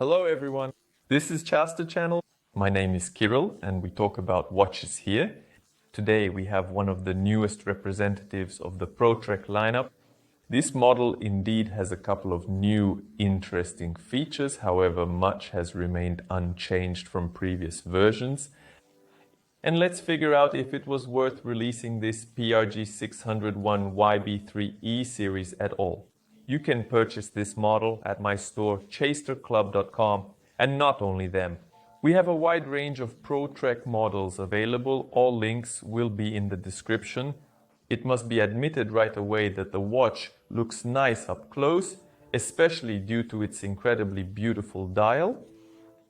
Hello everyone, this is Chasta Channel. My name is Kirill and we talk about watches here. Today we have one of the newest representatives of the Pro Trek lineup. This model indeed has a couple of new interesting features, however much has remained unchanged from previous versions. And let's figure out if it was worth releasing this PRG-601YB-3E series at all. You can purchase this model at my store chasterclub.com, and not only them. We have a wide range of Pro Trek models available. All links will be in the description. It must be admitted right away that the watch looks nice up close, especially due to its incredibly beautiful dial,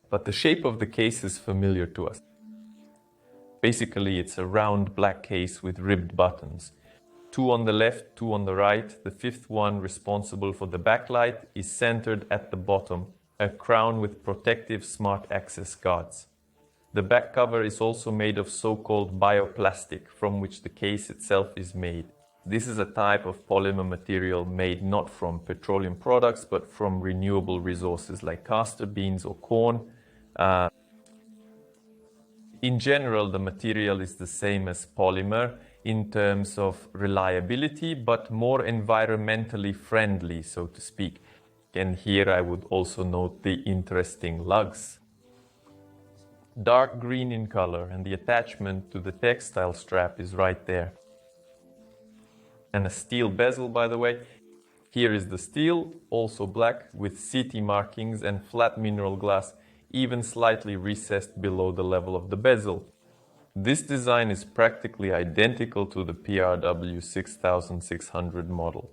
but the shape of the case is familiar to us. Basically, it's a round black case with ribbed buttons. 2 on the left, 2 on the right. The fifth one, responsible for the backlight, is centered at the bottom, a crown with protective smart access guards. The back cover is also made of so-called bioplastic, from which the case itself is made. This is a type of polymer material made not from petroleum products, but from renewable resources like castor beans or corn. In general, the material is the same as polymer in terms of reliability, but more environmentally friendly, so to speak. And here I would also note the interesting lugs. Dark green in color, and the attachment to the textile strap is right there. And a steel bezel, by the way. Here is the steel, also black, with CT markings and flat mineral glass, even slightly recessed below the level of the bezel. This design is practically identical to the PRW-6600 model.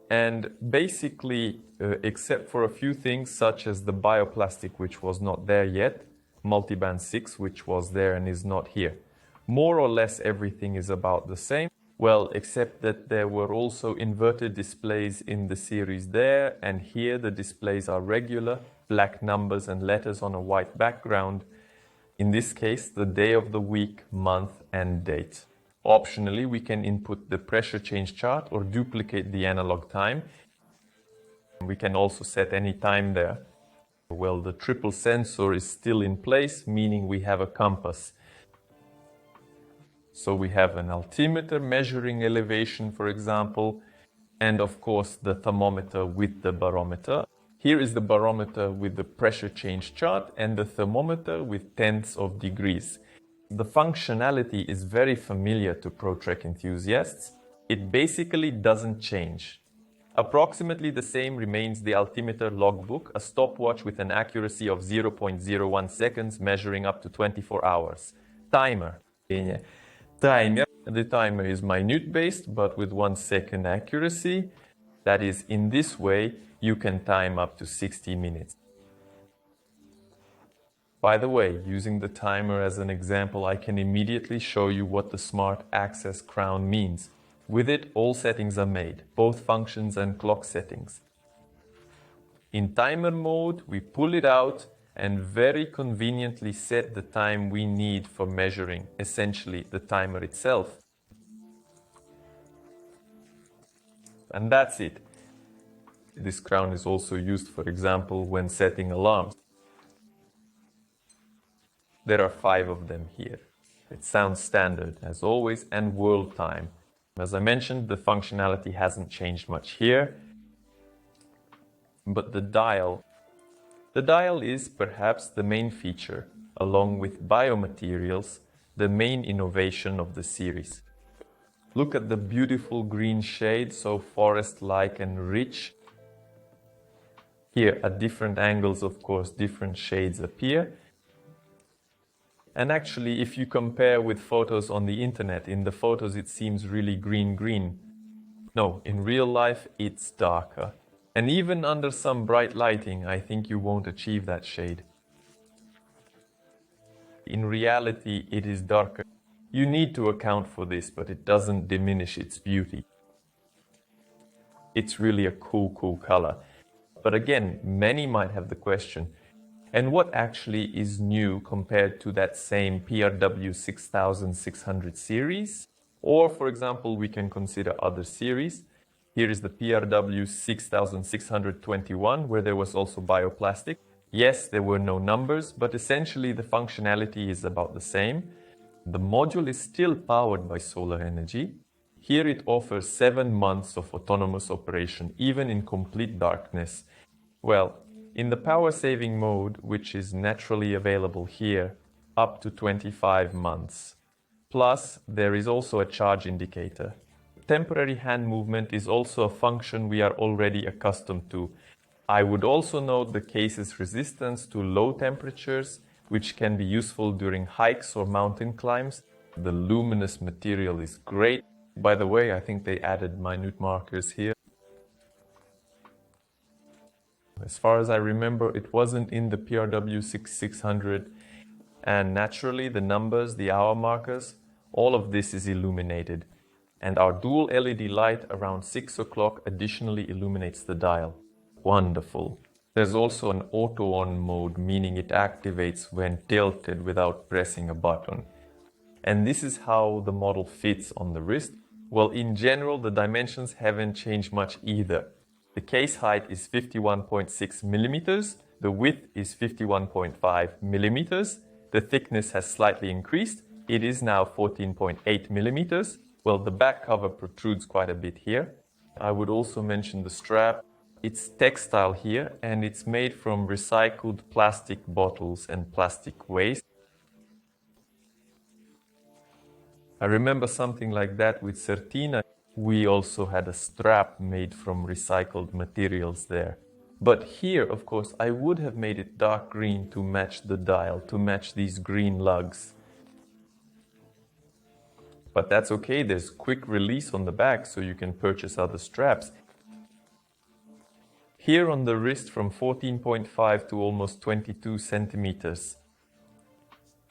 And basically, except for a few things such as the bioplastic, which was not there yet, multiband 6, which was there and is not here, more or less everything is about the same. Well, except that there were also inverted displays in the series there, and here the displays are regular, black numbers and letters on a white background. In this case, the day of the week, month and date. Optionally, we can input the pressure change chart or duplicate the analog time. We can also set any time there. Well, the triple sensor is still in place, meaning we have a compass. So we have an altimeter measuring elevation, for example, and of course the thermometer with the barometer. Here is the barometer with the pressure change chart and the thermometer with tenths of degrees. The functionality is very familiar to Pro Trek enthusiasts. It basically doesn't change. Approximately the same remains the altimeter logbook, a stopwatch with an accuracy of 0.01 seconds measuring up to 24 hours. Timer. The timer is minute-based, but with 1 second accuracy. That is, in this way, you can time up to 60 minutes. By the way, using the timer as an example, I can immediately show you what the Smart Access Crown means. With it, all settings are made, both functions and clock settings. In timer mode, we pull it out and very conveniently set the time we need for measuring, essentially the timer itself. And that's it. This crown is also used, for example, when setting alarms. There are 5 of them here. It sounds standard, as always, and world time. As I mentioned, the functionality hasn't changed much here. But the dial is perhaps the main feature, along with biomaterials, the main innovation of the series. Look at the beautiful green shade, so forest-like and rich. Here, at different angles, of course, different shades appear. And actually, if you compare with photos on the internet, in the photos it seems really green. No, in real life it's darker. And even under some bright lighting, I think you won't achieve that shade. In reality, it is darker. You need to account for this, but it doesn't diminish its beauty. It's really a cool color. But again, many might have the question, and what actually is new compared to that same PRW-6600 series? Or, for example, we can consider other series. Here is the PRW-601 where there was also bioplastic. Yes, there were no numbers, but essentially the functionality is about the same. The module is still powered by solar energy. Here it offers 7 months of autonomous operation, even in complete darkness. Well, in the power-saving mode, which is naturally available here, up to 25 months. Plus, there is also a charge indicator. Temporary hand movement is also a function we are already accustomed to. I would also note the case's resistance to low temperatures, which can be useful during hikes or mountain climbs. The luminous material is great. By the way, I think they added minute markers here. As far as I remember, it wasn't in the PRW-600, and naturally the numbers, the hour markers, all of this is illuminated. And our dual LED light around 6 o'clock additionally illuminates the dial. Wonderful. There's also an auto-on mode, meaning it activates when tilted without pressing a button. And this is how the model fits on the wrist. Well, in general, the dimensions haven't changed much either. The case height is 51.6 millimeters, the width is 51.5 millimeters, the thickness has slightly increased, it is now 14.8 millimeters. Well, the back cover protrudes quite a bit here. I would also mention the strap. It's textile here, and it's made from recycled plastic bottles and plastic waste. I remember something like that with Certina. We also had a strap made from recycled materials there. But here, of course, I would have made it dark green to match the dial, to match these green lugs. But that's okay, there's quick release on the back, so you can purchase other straps. Here on the wrist from 14.5 to almost 22 centimeters.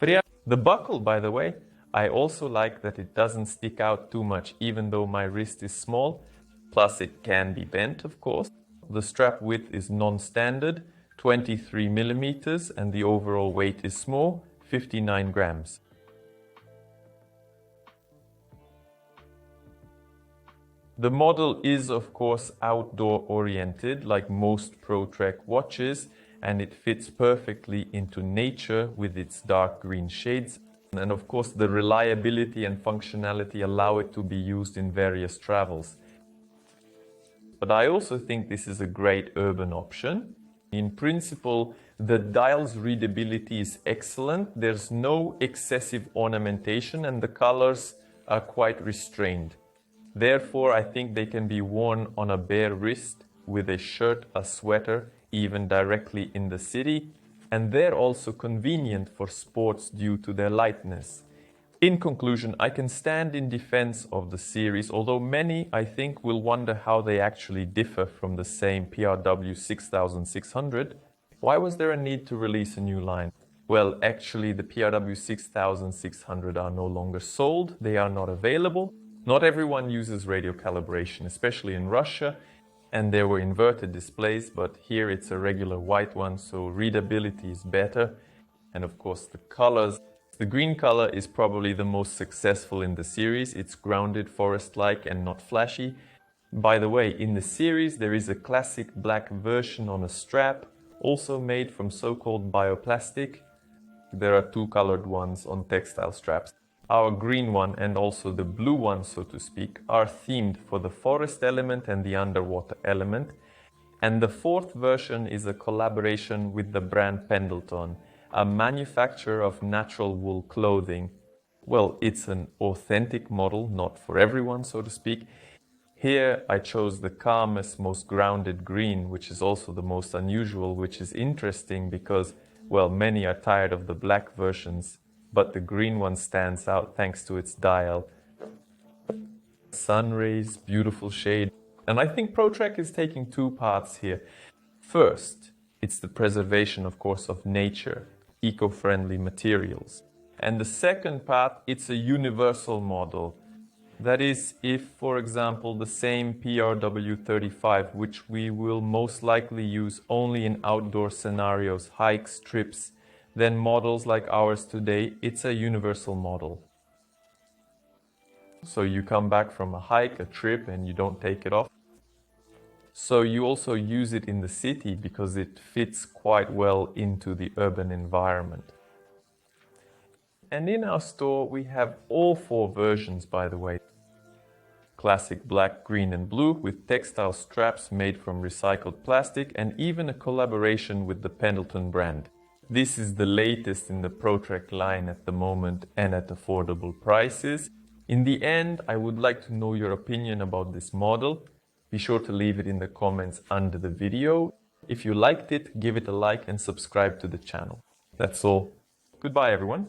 The buckle, by the way, I also like that it doesn't stick out too much, even though my wrist is small. Plus it can be bent, of course. The strap width is non-standard, 23 millimeters, and the overall weight is small, 59 grams. The model is, of course, outdoor oriented, like most Pro Trek watches, and it fits perfectly into nature with its dark green shades. And of course, the reliability and functionality allow it to be used in various travels. But I also think this is a great urban option. In principle, the dial's readability is excellent. There's no excessive ornamentation and the colors are quite restrained. Therefore, I think they can be worn on a bare wrist with a shirt, a sweater, even directly in the city. And they're also convenient for sports due to their lightness. In conclusion, I can stand in defense of the series, although many, I think, will wonder how they actually differ from the same PRW-6600. Why was there a need to release a new line? Well, actually, the PRW-6600 are no longer sold. They are not available. Not everyone uses radio calibration, especially in Russia. And there were inverted displays, but here it's a regular white one, so readability is better. And of course the colors. The green color is probably the most successful in the series. It's grounded, forest-like and not flashy. By the way, in the series there is a classic black version on a strap, also made from so-called bioplastic. There are two colored ones on textile straps. Our green one and also the blue one, so to speak, are themed for the forest element and the underwater element. And the fourth version is a collaboration with the brand Pendleton, a manufacturer of natural wool clothing. Well, it's an authentic model, not for everyone, so to speak. Here I chose the calmest, most grounded green, which is also the most unusual, which is interesting because, well, many are tired of the black versions. But the green one stands out thanks to its dial. Sun rays, beautiful shade. And I think Pro Trek is taking two paths here. First, it's the preservation, of course, of nature, eco-friendly materials. And the second path, it's a universal model. That is, if, for example, the same PRW-35, which we will most likely use only in outdoor scenarios, hikes, trips, then models like ours today, it's a universal model. So you come back from a hike, a trip, and you don't take it off. So you also use it in the city because it fits quite well into the urban environment. And in our store we have all 4 versions, by the way. Classic black, green and blue with textile straps made from recycled plastic, and even a collaboration with the Pendleton brand. This is the latest in the Pro Trek line at the moment and at affordable prices. In the end, I would like to know your opinion about this model. Be sure to leave it in the comments under the video. If you liked it, give it a like and subscribe to the channel. That's all. Goodbye everyone.